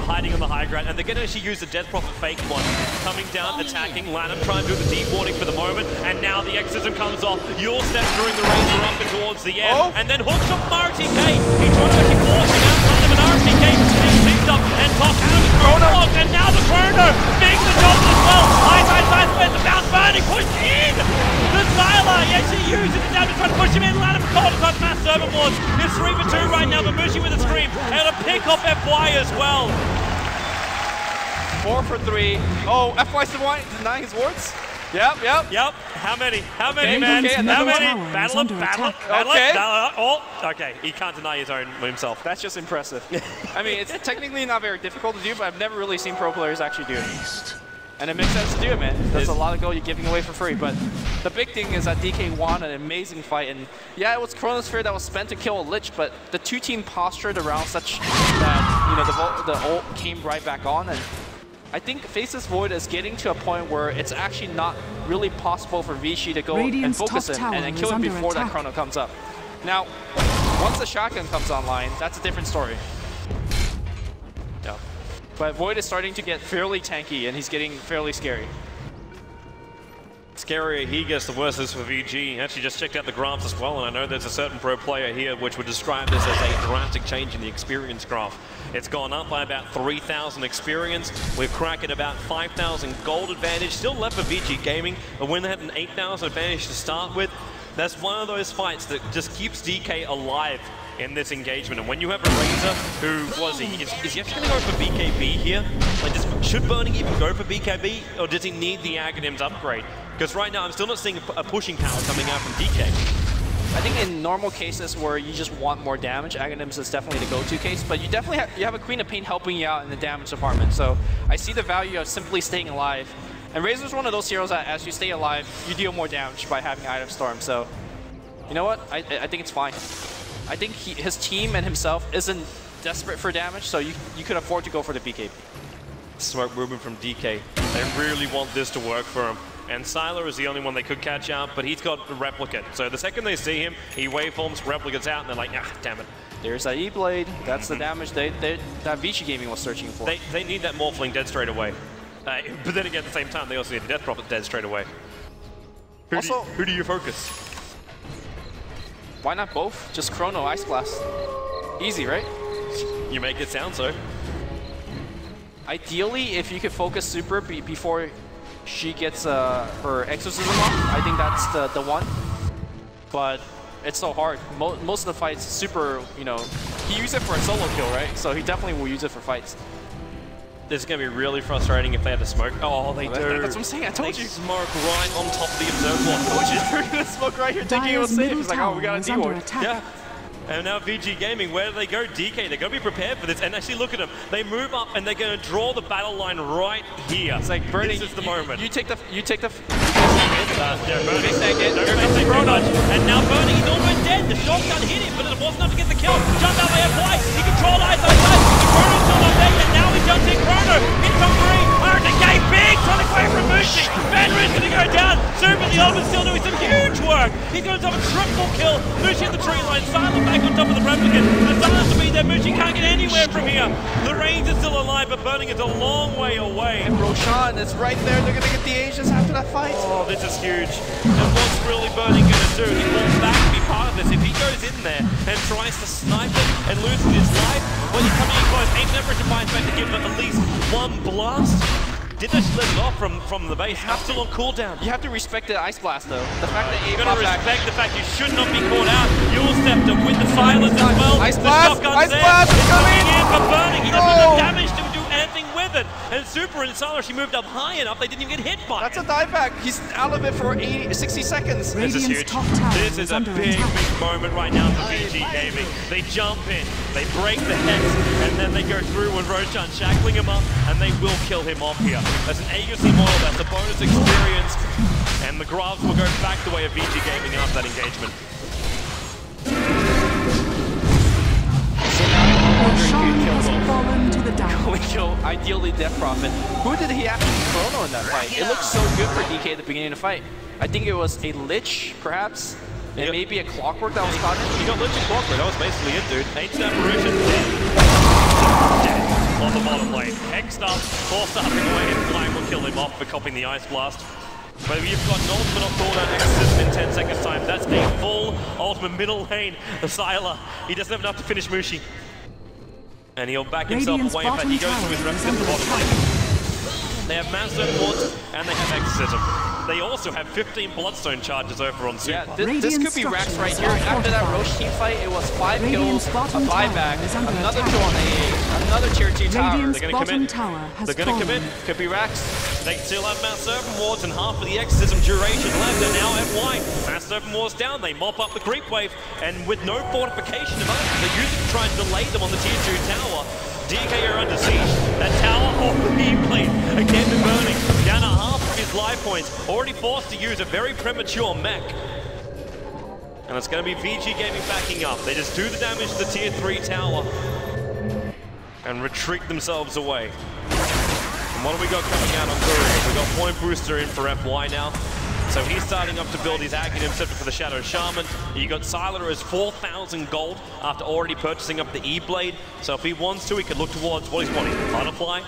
hiding on the high ground, and they're going to actually use the Death Prophet fake one. Coming down, attacking, Lanham trying to do the deep warding for the moment, and now the Exorcism comes off. You'll step during the Razor up and towards the end, and then hooks up from RTK. He tries to actually force it out of an RTK, and picked up and top out of the Chrono, and now the Chrono makes the job as well. High, the bounce burning, push in! The Sylar, he actually uses it now to try to push him in. Lanham caught across Mass Overboards. It's 3 for 2 right now, but Mushi with a scream, and a pick off FY as well. 4 for 3. Oh, FY's denying his wards? Yep. How many, man? Okay, how many? Battle Okay, he can't deny his own himself. That's just impressive. I mean, it's technically not very difficult to do, but I've never really seen pro players actually do it. And it makes sense to do it, man. That's a lot of gold you're giving away for free. But the big thing is that DK won an amazing fight. And yeah, it was Chronosphere that was spent to kill a Lich, but the two team postured around such that, you know, the ult came right back on. And I think Faceless Void is getting to a point where it's actually not really possible for ViCi to go and focus him and kill him before that Chrono comes up. Now, once the shotgun comes online, that's a different story. Yeah. But Void is starting to get fairly tanky, and he's getting fairly scary. Scarier he gets, the worse this for VG. Actually just checked out the graphs as well, and I know there's a certain pro player here which would describe this as a drastic change in the experience graph. It's gone up by about 3,000 experience. We've cracked at about 5,000 gold advantage. Still left for VG Gaming, but when they had an 8,000 advantage to start with, that's one of those fights that just keeps DK alive in this engagement. And when you have a Razor, who was he? Is he actually going to go for BKB here? Like, should Burning even go for BKB, or does he need the Aghanims upgrade? Because right now I'm still not seeing a pushing power coming out from DK. I think in normal cases where you just want more damage, Aghanims is definitely the go-to case, but you definitely have a Queen of Pain helping you out in the damage department. So I see the value of simply staying alive. And Razor's one of those heroes that as you stay alive, you deal more damage by having Item Storm. So, you know what? I think it's fine. I think his team and himself isn't desperate for damage, so you could afford to go for the BKB. Smoke movement from DK. They really want this to work for him. And Sylar is the only one they could catch out, but he's got the Replicate. So the second they see him, he waveforms, Replicate's out, and they're like, ah, damn it. There's that E-Blade. That's the damage that ViCi Gaming was searching for. They need that Morphling dead straight away. But then again, at the same time, they also need the Death Prophet dead straight away. Who do you focus? Why not both? Just Chrono, Ice Blast. Easy, right? You make it sound so. Ideally, if you could focus Super before she gets her exorcism off. I think that's the one. But it's so hard. Most of the fights, super, you know, he used it for a solo kill, right? So he definitely will use it for fights. This is going to be really frustrating if they had to smoke. Oh, they do. That's what I'm saying. I told you. Smoke right on top of the observer. I told you they're going to smoke right here, thinking it was safe. It's like, oh, we got a D-ward. Yeah. And now ViCi Gaming, where do they go? DK, they're going to be prepared for this. And actually, look at them. They move up and they're going to draw the battle line right here. It's like, Bernie, this is the moment. You take the. Bernie, and now Bernie, he's almost dead. The shotgun hit him, but it wasn't enough to get the kill. Jump out by FY. He controlled eyes on side. Chrono's still not there yet. Now he jumps in Chrono. Hits on Green. Iron the game big. Sonic away from Mushi. Fenrir's going to go down. Super the Ultimate still doing some huge work. He's going to have a triple kill. Mushi at the tree line. Silent back on top of the replicant. The silence to be there. Mushi can't get anywhere from here. The range is still alive, but Burning is a long way away. And Roshan is right there. They're going to get the Asians after that fight. Oh, this is huge. And what's really Burning going to do? He wants back to be part of this. If he goes in there and tries to snipe it and loses his life, well, you're coming in close. Ain't never to buy back to give it at least one blast. Did they split it off from the base? How still on cooldown? You have to respect the Ice Blast, though. The fact that you're going to respect the fact you should not be caught out. You'll step to with the silence as well. Ice Blast! Ice Blast is coming in for Burning. He doesn't have damage to do anything with it. And Super and Siler, she moved up high enough, they didn't even get hit by it. That's a dieback. He's out of it for 60 seconds. This is huge. This is a big moment right now for ViCi Gaming. They jump in, they break the hex, and then they go through with Roshan shackling him up, and they will kill him off here. That's an Aegis model, that's a bonus experience, and the Graves will go back the way of ViCi Gaming after that engagement. Kill, ideally Death Prophet. Who did he have to chrono in that fight? It looked so good for DK at the beginning of the fight. I think it was a Lich, perhaps, and maybe a Clockwork that was caught in. He got Lich and Clockwork, that was basically it, dude. Ancient Apparition, dead on the bottom lane. Hexed up, forced up away, and Flying will kill him off for copying the Ice Blast. But you've got an ultimate on cooldown exorcism in 10 seconds time. That's the full ultimate middle lane of Sylar. He doesn't have enough to finish Mushi. And he'll back himself away. In fact, he goes to his replicant to the bottom lane. They have Master Wards and they have Exorcism. They also have 15 Bloodstone charges over on Super. Yeah, this could be Rax right here. After that Roche team fight, it was 5 kills, a buyback, another kill on AA, another tier 2 tower. They're going to commit. They're going to commit. Could be Rax. They still have Mass Serpent Wards and half of the Exorcism duration left. And now FY. Mass Serpent Wards down. They mop up the creep wave. And with no fortification of us, they use it to try and delay them on the tier 2 tower. DK are under siege. That tower off the plate again to Burning. Down to half of his life points. Already forced to use a very premature mech. And it's going to be ViCi Gaming backing up. They just do the damage to the tier 3 tower. And retreat themselves away. And what do we got coming out on Rubick? We got Point Booster in for FY now. So he's starting up to build his Aghanim Scepter for the Shadow Shaman. You got Sylar as 4,000 gold after already purchasing up the E-Blade. So if he wants to, he could look towards what he's wanting. Butterfly.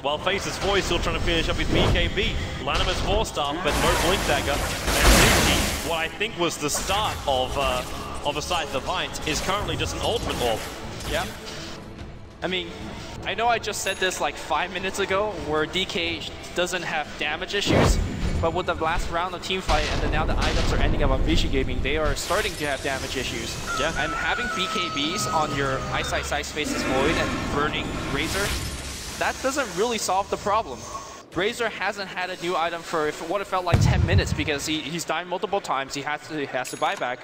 While Faceless Voice still trying to finish up his BKB. Lanimus 4-star, but no Blink Dagger. And Sushi, what I think was the start of a Scythe of Heights, is currently just an Ultimate Orb. Yeah. I mean, I know I just said this like 5 minutes ago, where DK doesn't have damage issues. But with the last round of team fight and then now the items are ending up on ViCi Gaming, they are starting to have damage issues. Yeah. And having BKBs on your Eyesight, Faceless Void and Burning Razor, that doesn't really solve the problem. Razor hasn't had a new item for what it felt like 10 minutes because he's died multiple times, he has to buy back.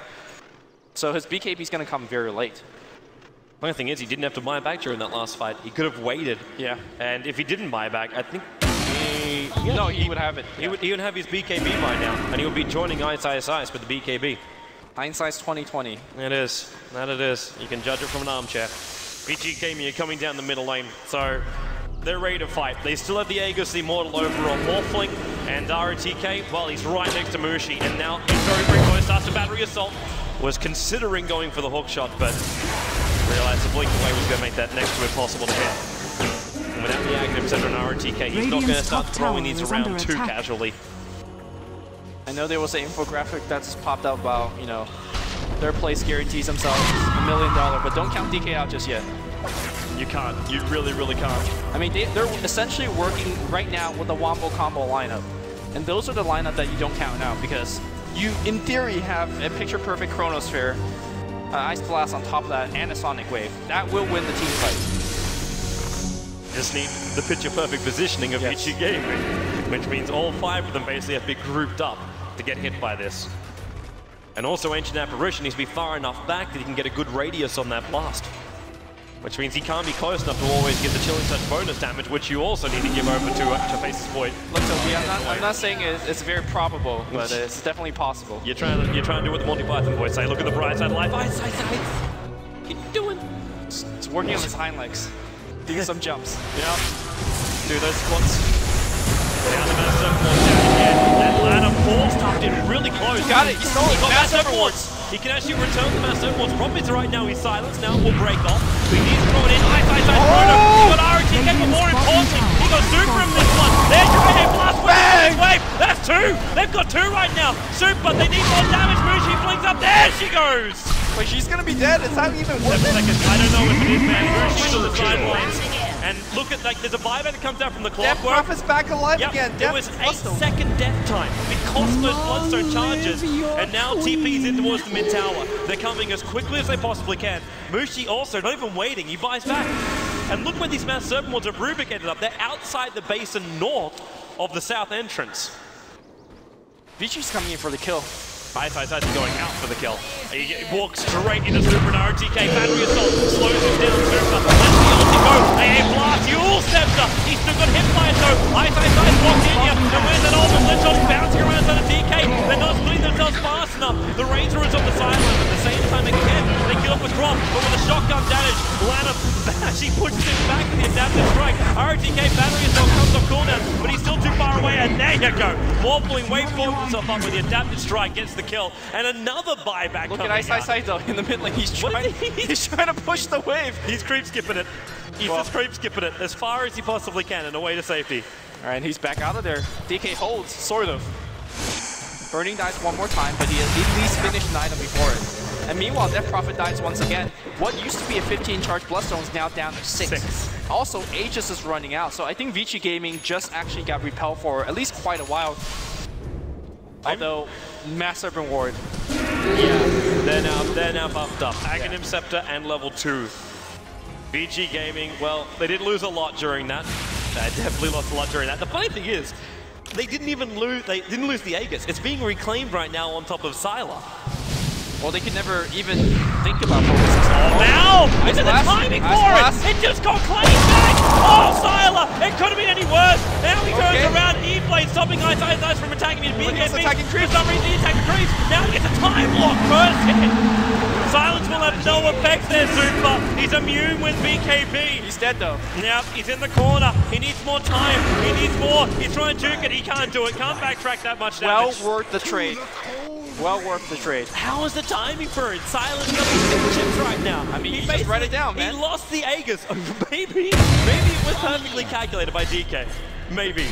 So his BKB is going to come very late. The only thing is, he didn't have to buy back during that last fight. He could have waited. Yeah. And if he didn't buy back, I think he would have it. He would have his BKB by now, and he would be joining Ice with the BKB. Hindsight's 2020. It is. That it is. You can judge it from an armchair. ViCi Gaming are coming down the middle lane, so they're ready to fight. They still have the Aegis Immortal over on Morphling, and ROTK, well, he's right next to Mushi, and now he's very, very close after Battery Assault. Was considering going for the hook shot, but realized the Blink Away was going to make that next to impossible to hit. And without the Aghanim Scepter and ROTK, he's not going to start throwing these around too casually. I know there was an infographic that's popped up about, you know, their place guarantees themselves $1 million, but don't count DK out just yet. You can't. You really, really can't. I mean, they're essentially working right now with the Wombo combo lineup. And those are the lineup that you don't count out because you, in theory, have a picture-perfect Chronosphere, Ice Blast on top of that, and a Sonic Wave. That will win the team fight. Just need the picture-perfect positioning of ViCi Gaming, which means all 5 of them basically have to be grouped up to get hit by this. And also Ancient Apparition needs to be far enough back that he can get a good radius on that blast. Which means he can't be close enough to always get the Chilling Touch bonus damage, which you also need to give over to Faceless Void. Look, Toby, I'm not saying it's very probable, but it's definitely possible. You're trying to do what the Monty Python boys say. Look at the bright side of life. Ice. What are you doing? It's working on his hind legs. Doing some jumps. Yeah. Do those squats. Down the Master Surfboard down again. And Lana falls tucked in really close. He got it. He stole it. Master Surfboards. He can actually return the Master Surfboards. Problem is right now he's silenced. Now it will break off. But he needs to throw it in. Ice. He got RTK, but more importantly, he got Super in this one. There's your blast wave. That's 2. They've got 2 right now. Super, they need more damage. Mushi flings up. There she goes. Wait, she's gonna be dead. Is that even worth it? I don't know if it is, man. Mushi's on the sidelines. And look at, like, there's a buyback that comes out from the clockwork. Death Prophet's back alive again. There was 8-second death time because of those Bloodstone charges. And now TP's in towards the mid tower. They're coming as quickly as they possibly can. Mushi also, not even waiting, he buys back. And look where these Mass Serpent Wards of Rubick ended up. They're outside the basin north of the south entrance. ViCi's coming in for the kill. Ice going out for the kill. He walks straight into Super and RTK. Battery Assault slows him down. Super lets the ulti go. AA Blast, Yule Scepter. He's still got hit by it though. Ice walks in here. And where's that ultimate Lich on bouncing around on a DK? They're not splitting themselves fast enough. The Razor is on the sideline. At the same time again, they kill off a drop. But with a shotgun damage, Lana she pushes him back with the adaptive strike. RTK Battery Assault comes off cooldown, but he's still too far away. And there you go. Morphling wave forms himself up with the adaptive strike, gets the kill, and another buyback. Look at Ice though in the mid lane. He's trying to push the wave. He's creep skipping it. He's just creep skipping it as far as he possibly can and away to safety. All right, he's back out of there. DK holds, sort of. Burning dies one more time, but he at least finished an item before it. And meanwhile, Death Prophet dies once again. What used to be a 15 charge Bloodstone is now down to 6. Also, Aegis is running out, so I think ViCi Gaming just actually got repelled for at least quite a while. Although, Mass Serpent Ward. Yeah, they're now buffed up. Aghanim Scepter and level 2. ViCi Gaming, well, they did lose a lot during that. They definitely lost a lot during that. The funny thing is, they didn't lose the Aegis. It's being reclaimed right now on top of Sylar. Well, they could never even think about focusing. Oh, now! Look at the timing for it! It just got claimed back! Oh, Sylar! It couldn't have been any worse! Now he turns around, E-Blade stopping Ice from attacking me. He's attacking creeps. For some reason, he attacked creeps. Now he gets a time lock first hit. Silence will have no effects there, Super. He's immune with BKB. He's dead though. Now he's in the corner. He needs more time. He needs more. He's trying to juke it. He can't do it. Can't backtrack that much damage. Well worth the trade. Well worth the trade. How is the timing for it? Silence got these chips right now. I mean, he just write it down, man. He lost the Aegis. Maybe it was perfectly calculated by DK. Maybe.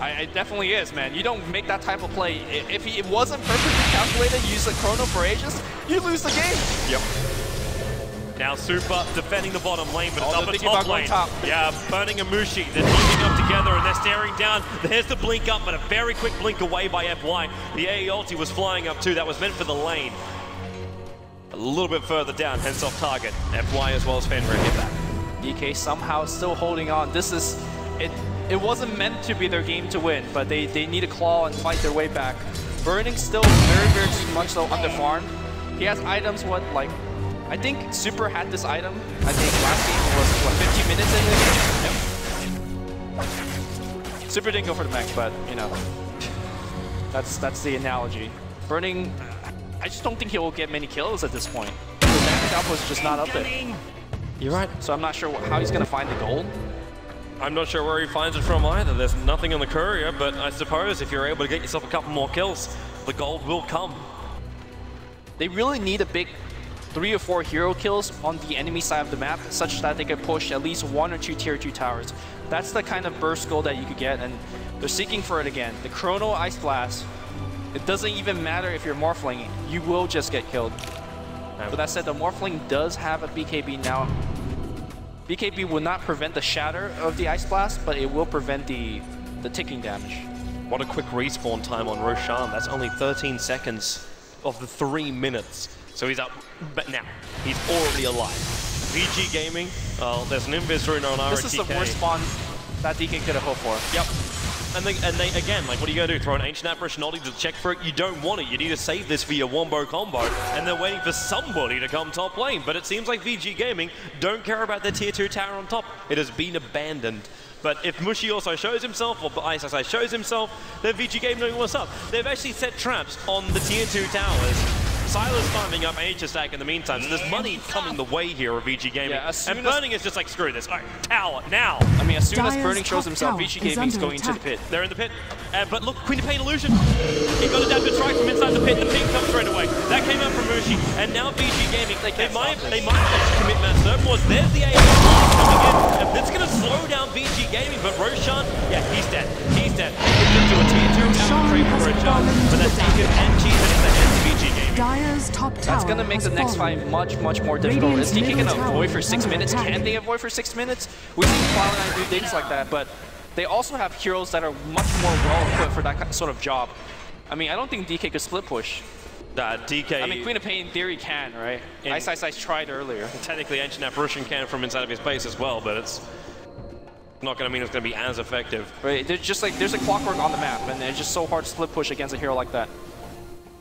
It definitely is, man. You don't make that type of play. If it wasn't perfectly calculated, use the Chrono for Aegis, you lose the game. Yep. Now Super defending the bottom lane, but it's up at top lane. Yeah, burning a Mushi. They're teaming up together and they're staring down. There's the blink up, but a very quick blink away by FY. The AE ulti was flying up too. That was meant for the lane. A little bit further down, hence off target. FY as well as Fenrir hit that. DK somehow still holding on. This is it. It wasn't meant to be their game to win, but they need to claw and fight their way back. Burning still very much so underfarmed. He has items, I think Super had this item. I think last game was, 15 minutes in the game? Yep. Super didn't go for the mech, but, you know, that's the analogy. Burning, I just don't think he will get many kills at this point. The damage output is just not up there. You're right. So I'm not sure how he's going to find the gold. I'm not sure where he finds it from either. There's nothing on the courier, but I suppose if you're able to get yourself a couple more kills, the gold will come. They really need a big 3 or 4 hero kills on the enemy side of the map, such that they could push at least 1 or 2 tier 2 towers. That's the kind of burst goal that you could get, and they're seeking for it again. The Chrono Ice Blast, it doesn't even matter if you're Morphling, you will just get killed. But that said, the Morphling does have a BKB now. BKB will not prevent the shatter of the Ice Blast, but it will prevent the ticking damage. What a quick respawn time on Roshan. That's only 13 seconds of the 3 minutes. So he's up, but now he's already alive. VG Gaming, there's an Invis rune on RTK. This is the worst spawn that DK could have hoped for. Yep. And they again, like, what are you going to do? Throw an Ancient Apparition ulti to check for it? You don't want it. You need to save this for your wombo combo. And they're waiting for somebody to come top lane. But it seems like VG Gaming don't care about their tier 2 tower on top. It has been abandoned. But if Mushi also shows himself, or ISSI shows himself, then VG Gaming knowing what's up. They've actually set traps on the tier 2 towers. Silas farming up H-Stack in the meantime, so there's money coming the way here of VG Gaming. Yeah, and Burning is just like, screw this. All right, tower, now! I mean, as soon as Burning shows himself, VG Gaming's going into the pit. They're in the pit. But look, Queen of Pain Illusion. He got a damage strike from inside the pit. The ping comes straight away. That came out from Mushi. And now VG Gaming, they might commit mass surplus. There's the AF coming in. And that's going to slow down VG Gaming. But Roshan, yeah, he's dead. He's dead. It's into a tier 2 tower trade for Roshan. But that's taken and cheese in the hands of VG Gaming. Dire's top tower. That's going to make the next fight much more difficult. Is DK going to avoid for 6 minutes? Can they avoid for 6 minutes? We've seen Cloud9 do things like that, but they also have heroes that are much more well-equipped for that sort of job. I mean, I don't think DK could split push. DK... I mean, Queen of Pain in theory can, right? ISSI tried earlier. Technically, Ancient Apparition can from inside of his base as well, but it's not going to mean it's going to be as effective. Right, there's just like, there's a clockwork on the map, and it's just so hard to split push against a hero like that.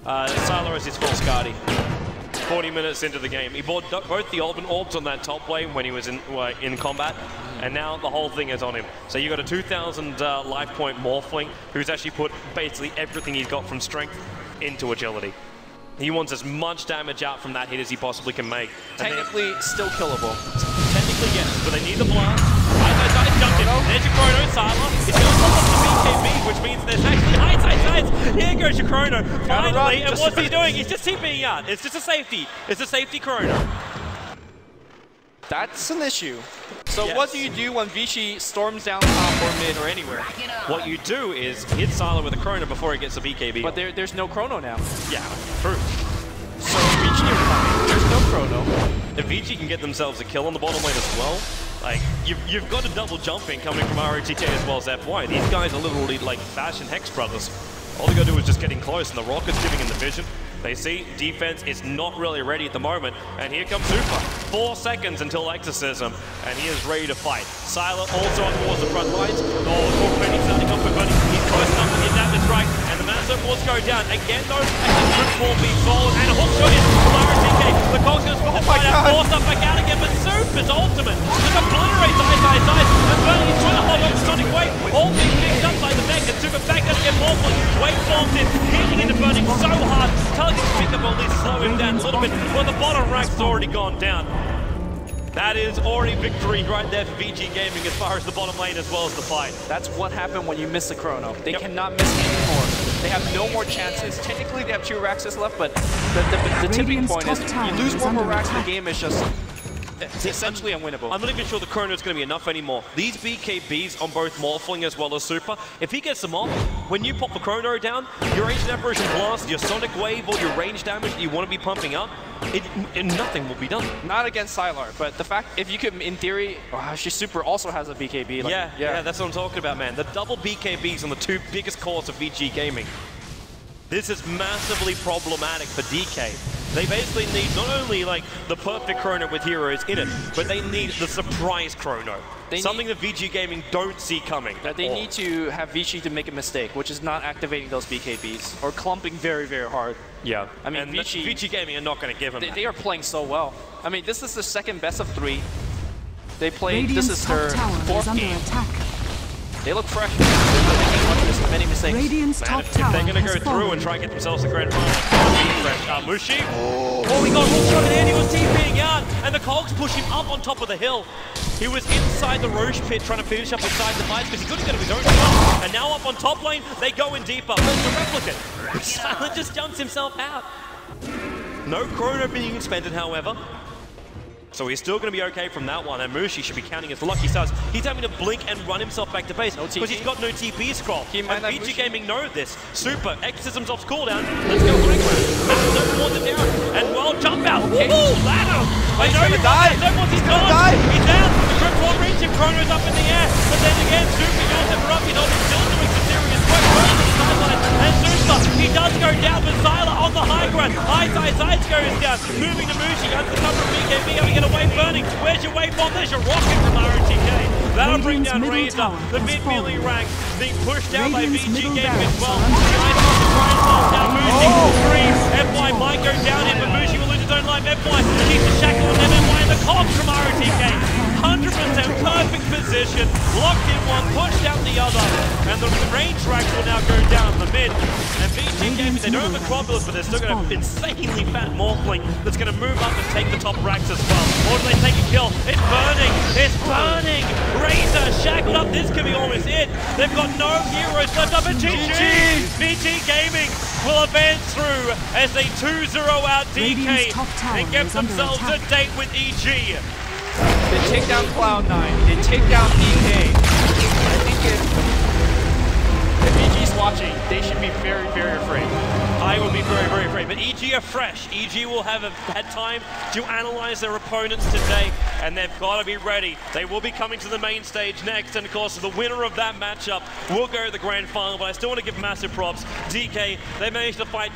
Sylar is his full Skadi. 40 minutes into the game. He bought both the Ultimate Orbs on that top lane when he was in combat, and now the whole thing is on him. So you got a 2,000 life point Morphling, who's actually put basically everything he's got from strength into agility. He wants as much damage out from that hit as he possibly can make. Technically, still killable. Technically, yes, but they need the blast. I jumped him. There's your Chrono, Sylar. It's going to pop up the BKB, which means there's actually heights. Here goes your Chrono. Finally, and what's he doing? He's just TPing out. It's just a safety. It's a safety Chrono. That's an issue. So yes. What do you do when ViCi storms down top or mid or anywhere? What you do is hit Sylar with a Chrono before he gets a BKB. But there's no Chrono now. Yeah, true. So ViCi are coming. There's no Chrono. If ViCi can get themselves a kill on the bottom lane as well, like, you've got a double jumping coming from ROTK as well as FY. These guys are literally like Bash and Hex brothers. All they gotta do is just getting close, and the Rocket's giving him the vision. They see defense is not really ready at the moment, and here comes Super. 4 seconds until Exorcism, and he is ready to fight. Sylar also on towards the front lines. Morphling starting off with Bunny. He's close enough to the adaptive strike, and the massive force go down. Again though, and the Trip Ball being swallowed, and a hook shot in from RTK. The Cogs gonna swap right out, forced up back out again, but Super's ultimate just obliterates Ice, and Bunny is trying to hold on to Sonic Wave. All being picked up by the mech, and Super back out again. Morphling waveforms in, hitting into Bunny so hard. Target's pick up, at least slow him down a little bit, but the bottom rack's already gone down. That is already victory right there for VG Gaming as far as the bottom lane as well as the fight. That's what happened when you miss the Chrono. They cannot miss anymore. They have no more chances. Technically, they have 2 Raxes left, but the tipping point is you lose 1 more Rax, the game is just essentially unwinnable. I'm not even sure the Chrono is going to be enough anymore. These BKBs on both Morphling as well as Super, if he gets them off, when you pop the Chrono down, your Ancient Apparition Blast, your Sonic Wave, or your range damage that you want to be pumping up, nothing will be done. Not against Sylar, but the fact, if you could, in theory, actually Super also has a BKB. Like, yeah, that's what I'm talking about, man. The double BKBs on the 2 biggest cores of VG Gaming. This is massively problematic for DK. They basically need not only like the perfect Chrono with heroes in it, but they need the surprise Chrono. Something that VG Gaming don't see coming. They need to have ViCi to make a mistake, which is not activating those BKBs or clumping very, very hard. Yeah, I mean, VG Gaming are not going to give them They are playing so well. I mean, this is the second best of 3. They played, this is their 4th game. They look fresh. There's many mistakes. Radiant's top if tower they're going to go through and try and get themselves a grand final, Mushi. Oh, he got hook shot in, he was TPing out, and the Cogs push him up on top of the hill. He was inside the Roche pit trying to finish up inside the fight because he couldn't get him his own shot. And now up on top lane, they go in deeper. But it's a replicant. Silent just jumps himself out. No Chrono being expended, however. So he's still going to be okay from that one, and Mushi should be counting his lucky stars. He's having to blink and run himself back to base because he's got no TP scroll. And VG Gaming know this. Super, Exorcism's off cooldown. Let's go quick. No more than down. And well, jump out. Woohoo! Ladder! I know he's gonna die. He's gone. He's down. Chrono's up in the air, but then again, Super goes him up. He's still doing some serious work. Chrono's on the sideline, and Super, he does go down, but Zyla on the high ground. Sides goes down, moving to Mushi under the cover of BKB, having get a wave burning. Where's your wave bomb? There's your rocket from RTK. That'll bring down Razor. The mid melee rank being pushed down by ViCi Gaming as well. Now Mushi, 3, FY might go down here, but Mushi will lose his own life. FY keeps the shackle on them, FY and the cogs from RTK. 100% perfect position, locked in one, pushed out the other, and the range racks will now go down the mid. And ViCi Gaming, they don't have the Crobulus, but they're still got an insanely fat Morphling that's going to move up and take the top racks as well. Or do they take a kill? It's burning! It's burning! Razor shackled up, this could be almost it. They've got no heroes left up, and GG! ViCi Gaming will advance through as they 2-0 out DK and get themselves a date with EG. They take down Cloud9, they take down DK. I think if EG's watching, they should be very, very afraid. I would be very, very afraid, but EG are fresh. EG will have had time to analyze their opponents today, and they've got to be ready. They will be coming to the main stage next, and of course, the winner of that matchup will go to the grand final, but I still want to give massive props. DK, they managed to fight